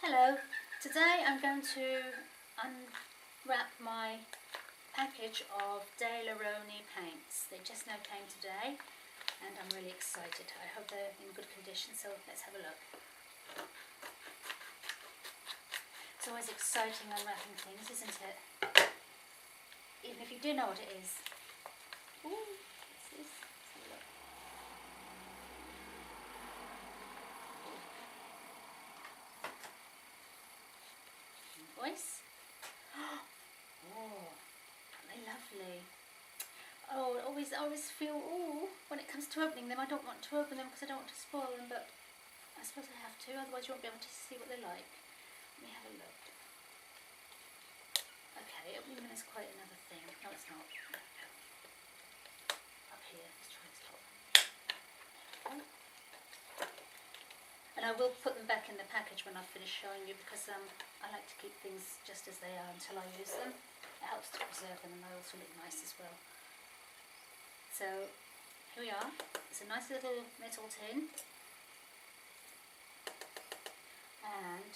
Hello, today I'm going to unwrap my package of Daler Rowney Paints. They just now came today and I'm really excited. I hope they're in good condition, so let's have a look. It's always exciting unwrapping things, isn't it? Even if you do know what it is. Ooh, what's this? Let's have a look. Invoice. Oh, aren't they lovely? Oh, I always feel, when it comes to opening them, I don't want to open them because I don't want to spoil them, but I suppose I have to, otherwise you won't be able to see what they're like. Let me have a look. Okay, opening them is quite another thing. No, it's not. Up here, let's try this top. Okay. And I will put them back in the package when I've finished showing you, because I like to keep things just as they are until I use them. It helps to preserve them, and they also look nice as well. So here we are. It's a nice little metal tin, and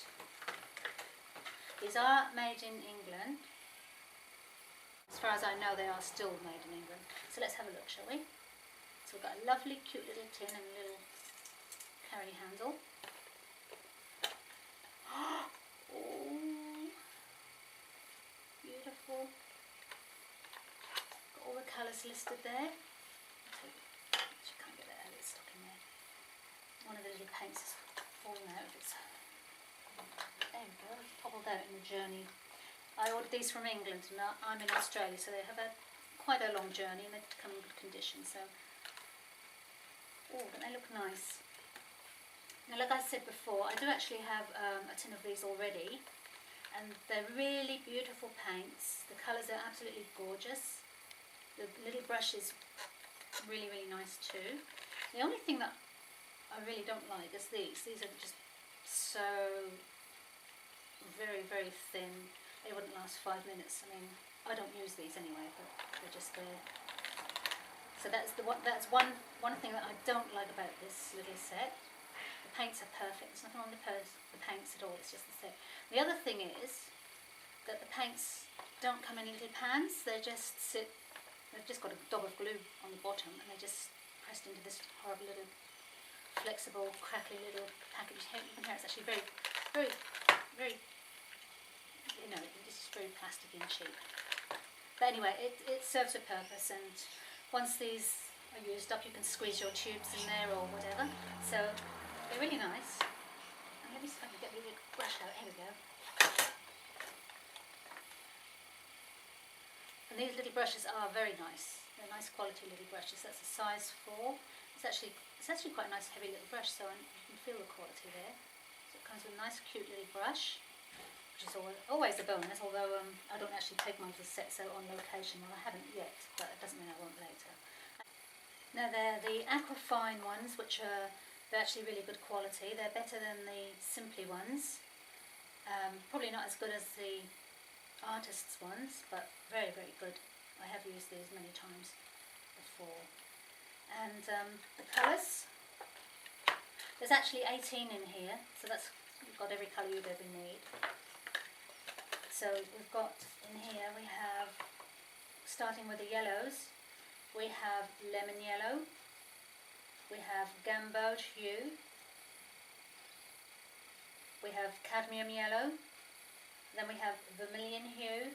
these are made in England. As far as I know, they are still made in England. So let's have a look, shall we? So we've got a lovely cute little tin and a little carry handle. Oh, beautiful. Got all the colours listed there. You can't get it out, it's stuck in there. One of the little paints has fallen out of its... There we go, it's toppled out in the journey. I ordered these from England, and I'm in Australia, so they have had quite a long journey and they've come in good condition. So, don't they look nice? Now, like I said before, I do actually have a tin of these already, and they're really beautiful paints. The colours are absolutely gorgeous. The little brush is really, really nice too. The only thing that I really don't like is these. These are just so very, very thin. They wouldn't last 5 minutes. I mean, I don't use these anyway, but they're just there. So that's one thing that I don't like about this little set. The paints are perfect. There's nothing wrong with the paints at all. It's just the set. The other thing is that the paints don't come in little pans. They just sit. They've just got a dab of glue on the bottom, and they just pressed into this horrible little flexible, crackly little package. You can hear it's actually very, very, very. It's just very plasticky and cheap. But anyway, it serves a purpose, and once these are used up, you can squeeze your tubes in there or whatever. So they're really nice. And let me see if I can get the little brush out. Here we go. And these little brushes are very nice. They're nice quality little brushes. That's a size 4. It's actually quite a nice heavy little brush, so you can feel the quality there. So it comes with a nice cute little brush, which is always a bonus, although I don't actually take my little sets out on location. Well, I haven't yet, but it doesn't mean I won't later. Now they're the Aquafine ones, which they're actually really good quality. They're better than the Simply ones. Probably not as good as the Artist's ones, but very, very good. I have used these many times before. And the colours, there's actually 18 in here, so you've got every colour you'd ever need. So we've got in here, we have, starting with the yellows, we have lemon yellow, we have gamboge hue, we have cadmium yellow, then we have vermilion hue,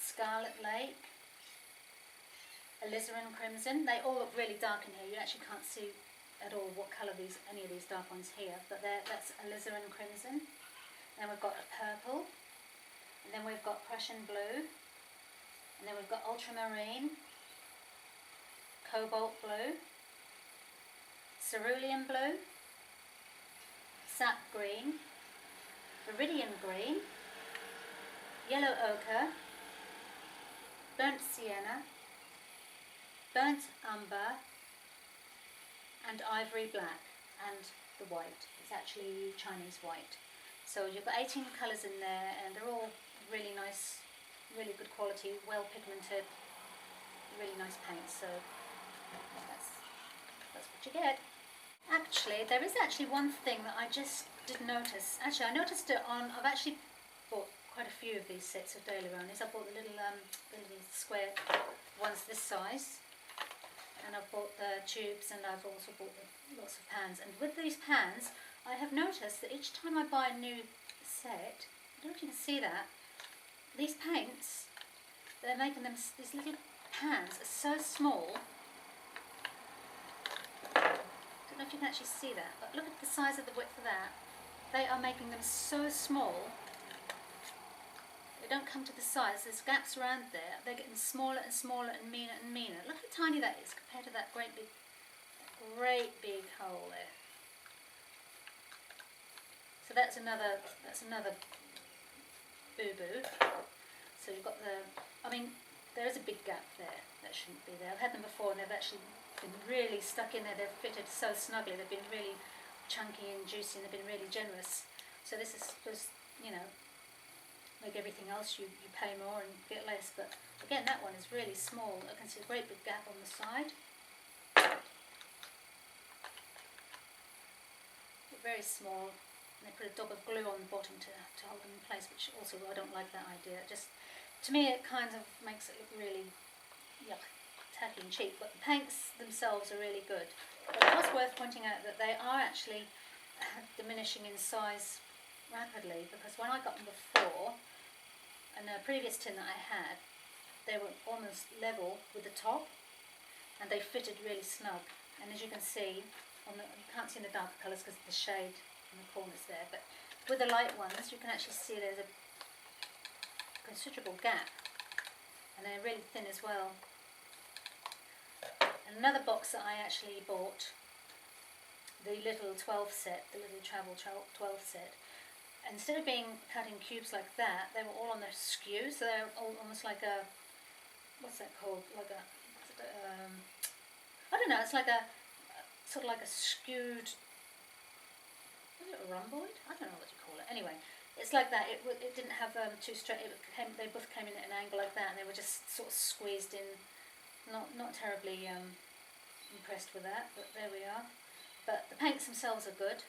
scarlet lake, alizarin crimson. They all look really dark in here. You actually can't see at all what colour any of these dark ones here, but that's alizarin crimson. Then we've got a purple, and then we've got Prussian blue, and then we've got ultramarine, cobalt blue, cerulean blue, sap green, viridian green, yellow ochre, burnt sienna, burnt umber, and ivory black, and the white. It's actually Chinese white. So you've got 18 colours in there, and they're all really nice, really good quality, well pigmented, really nice paints. So that's what you get. Actually, there is actually one thing that I just didn't notice. Actually, I noticed it on, I've actually bought quite a few of these sets of Daler Rowney's. I bought the little square ones this size, and I've bought the tubes, and I've also bought lots of pans. And with these pans, I have noticed that each time I buy a new set, I don't know if you can see that, these paints, they're making them, these little pans are so small. I don't know if you can actually see that, but look at the size of the width of that. They are making them so small. They don't come to the size. There's gaps around there. They're getting smaller and smaller and meaner and meaner. Look how tiny that is compared to that great big hole there. So that's another boo-boo. So you've got there is a big gap there that shouldn't be there. I've had them before, and they've actually been really stuck in there. They've fitted so snugly. They've been really chunky and juicy, and they've been really generous. So this is supposed, like everything else, you pay more and get less. But again, that one is really small. I can see a great big gap on the side. They're very small. And they put a dab of glue on the bottom to hold them in place, which also I don't like that idea. To me, it kind of makes it look really tacky and cheap, but the paints themselves are really good. But it was worth pointing out that they are actually diminishing in size rapidly, because when I got them before, in a previous tin that I had, they were almost level with the top, and they fitted really snug. And as you can see, you can't see in the darker colours because of the shade in the corners there, but with the light ones you can actually see there's a considerable gap, and they're really thin as well. And another box that I actually bought, the little 12 set, the little travel 12 set, instead of being cut in cubes like that, they were all on the skew, so they're all almost like a, what's that called, like a, I don't know, it's like a, sort of like a skewed, is it a rhomboid? I don't know what you call it. Anyway, it's like that. It didn't have two straight. They both came in at an angle like that, and they were just sort of squeezed in. Not terribly impressed with that, but there we are. But the paints themselves are good,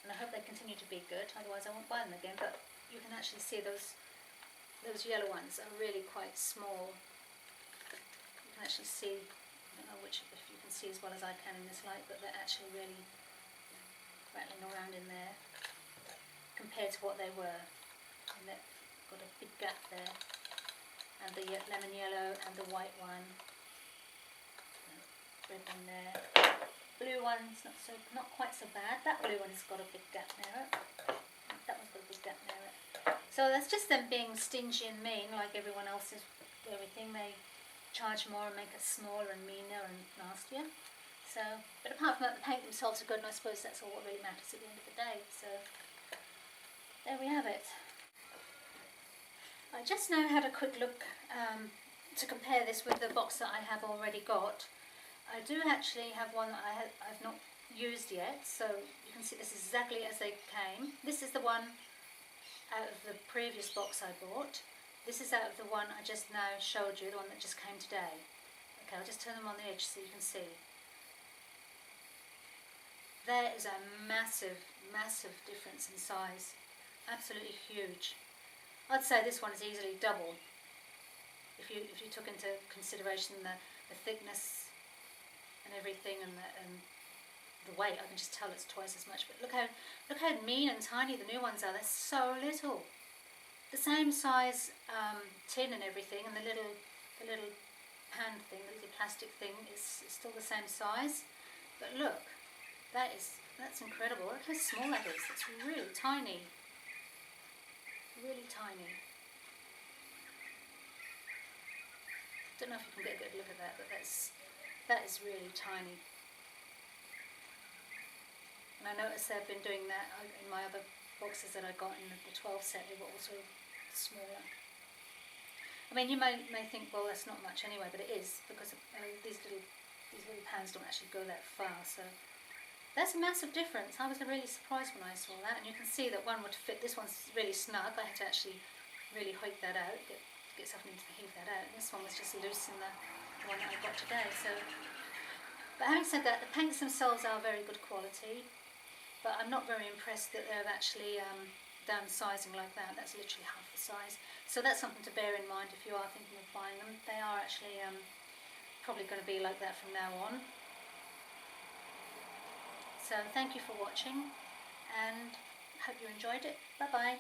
and I hope they continue to be good. Otherwise, I won't buy them again. But you can actually see those yellow ones are really quite small. You can actually see. I don't know if you can see as well as I can in this light, but they're actually really rattling around in there compared to what they were. And they've got a big gap there, and the lemon yellow and the white one, red one there. Blue one's not quite so bad. That blue one has got a big gap near it. That one's got a big gap near it. So that's just them being stingy and mean, like everyone else is. Everything they charge more and make it smaller and meaner and nastier. So, but apart from that, the paint themselves are good, and I suppose that's all what really matters at the end of the day. So, there we have it. I just now had a quick look to compare this with the box that I have already got. I do actually have one that I've not used yet, so you can see this is exactly as they came. This is the one out of the previous box I bought. This is out of the one I just now showed you, the one that just came today. Okay, I'll just turn them on the edge so you can see. There is a massive, massive difference in size. Absolutely huge. I'd say this one is easily double. If you took into consideration the thickness and everything, and the weight, I can just tell it's twice as much. But look how mean and tiny the new ones are. They're so little. The same size tin and everything, and the little pan thing, the little plastic thing is still the same size. But look, that's incredible. Look how small that is. It's really tiny. Really tiny. Don't know if you can get a good look at that, but that is really tiny. And I noticed they've been doing that in my other boxes that I got in the 12 set. They were also smaller. I mean, you may think, well, that's not much anyway, but it is, because these little pans don't actually go that far. So that's a massive difference. I was really surprised when I saw that, and you can see that one would fit. This one's really snug. I had to actually really hoik that out, get something to heave that out. And this one was just loose in the one that I got today. So, But having said that, the paints themselves are very good quality, but I'm not very impressed that they're actually downsizing like that. That's literally half the size. So that's something to bear in mind if you are thinking of buying them. They are actually probably going to be like that from now on. So thank you for watching, and hope you enjoyed it. Bye bye.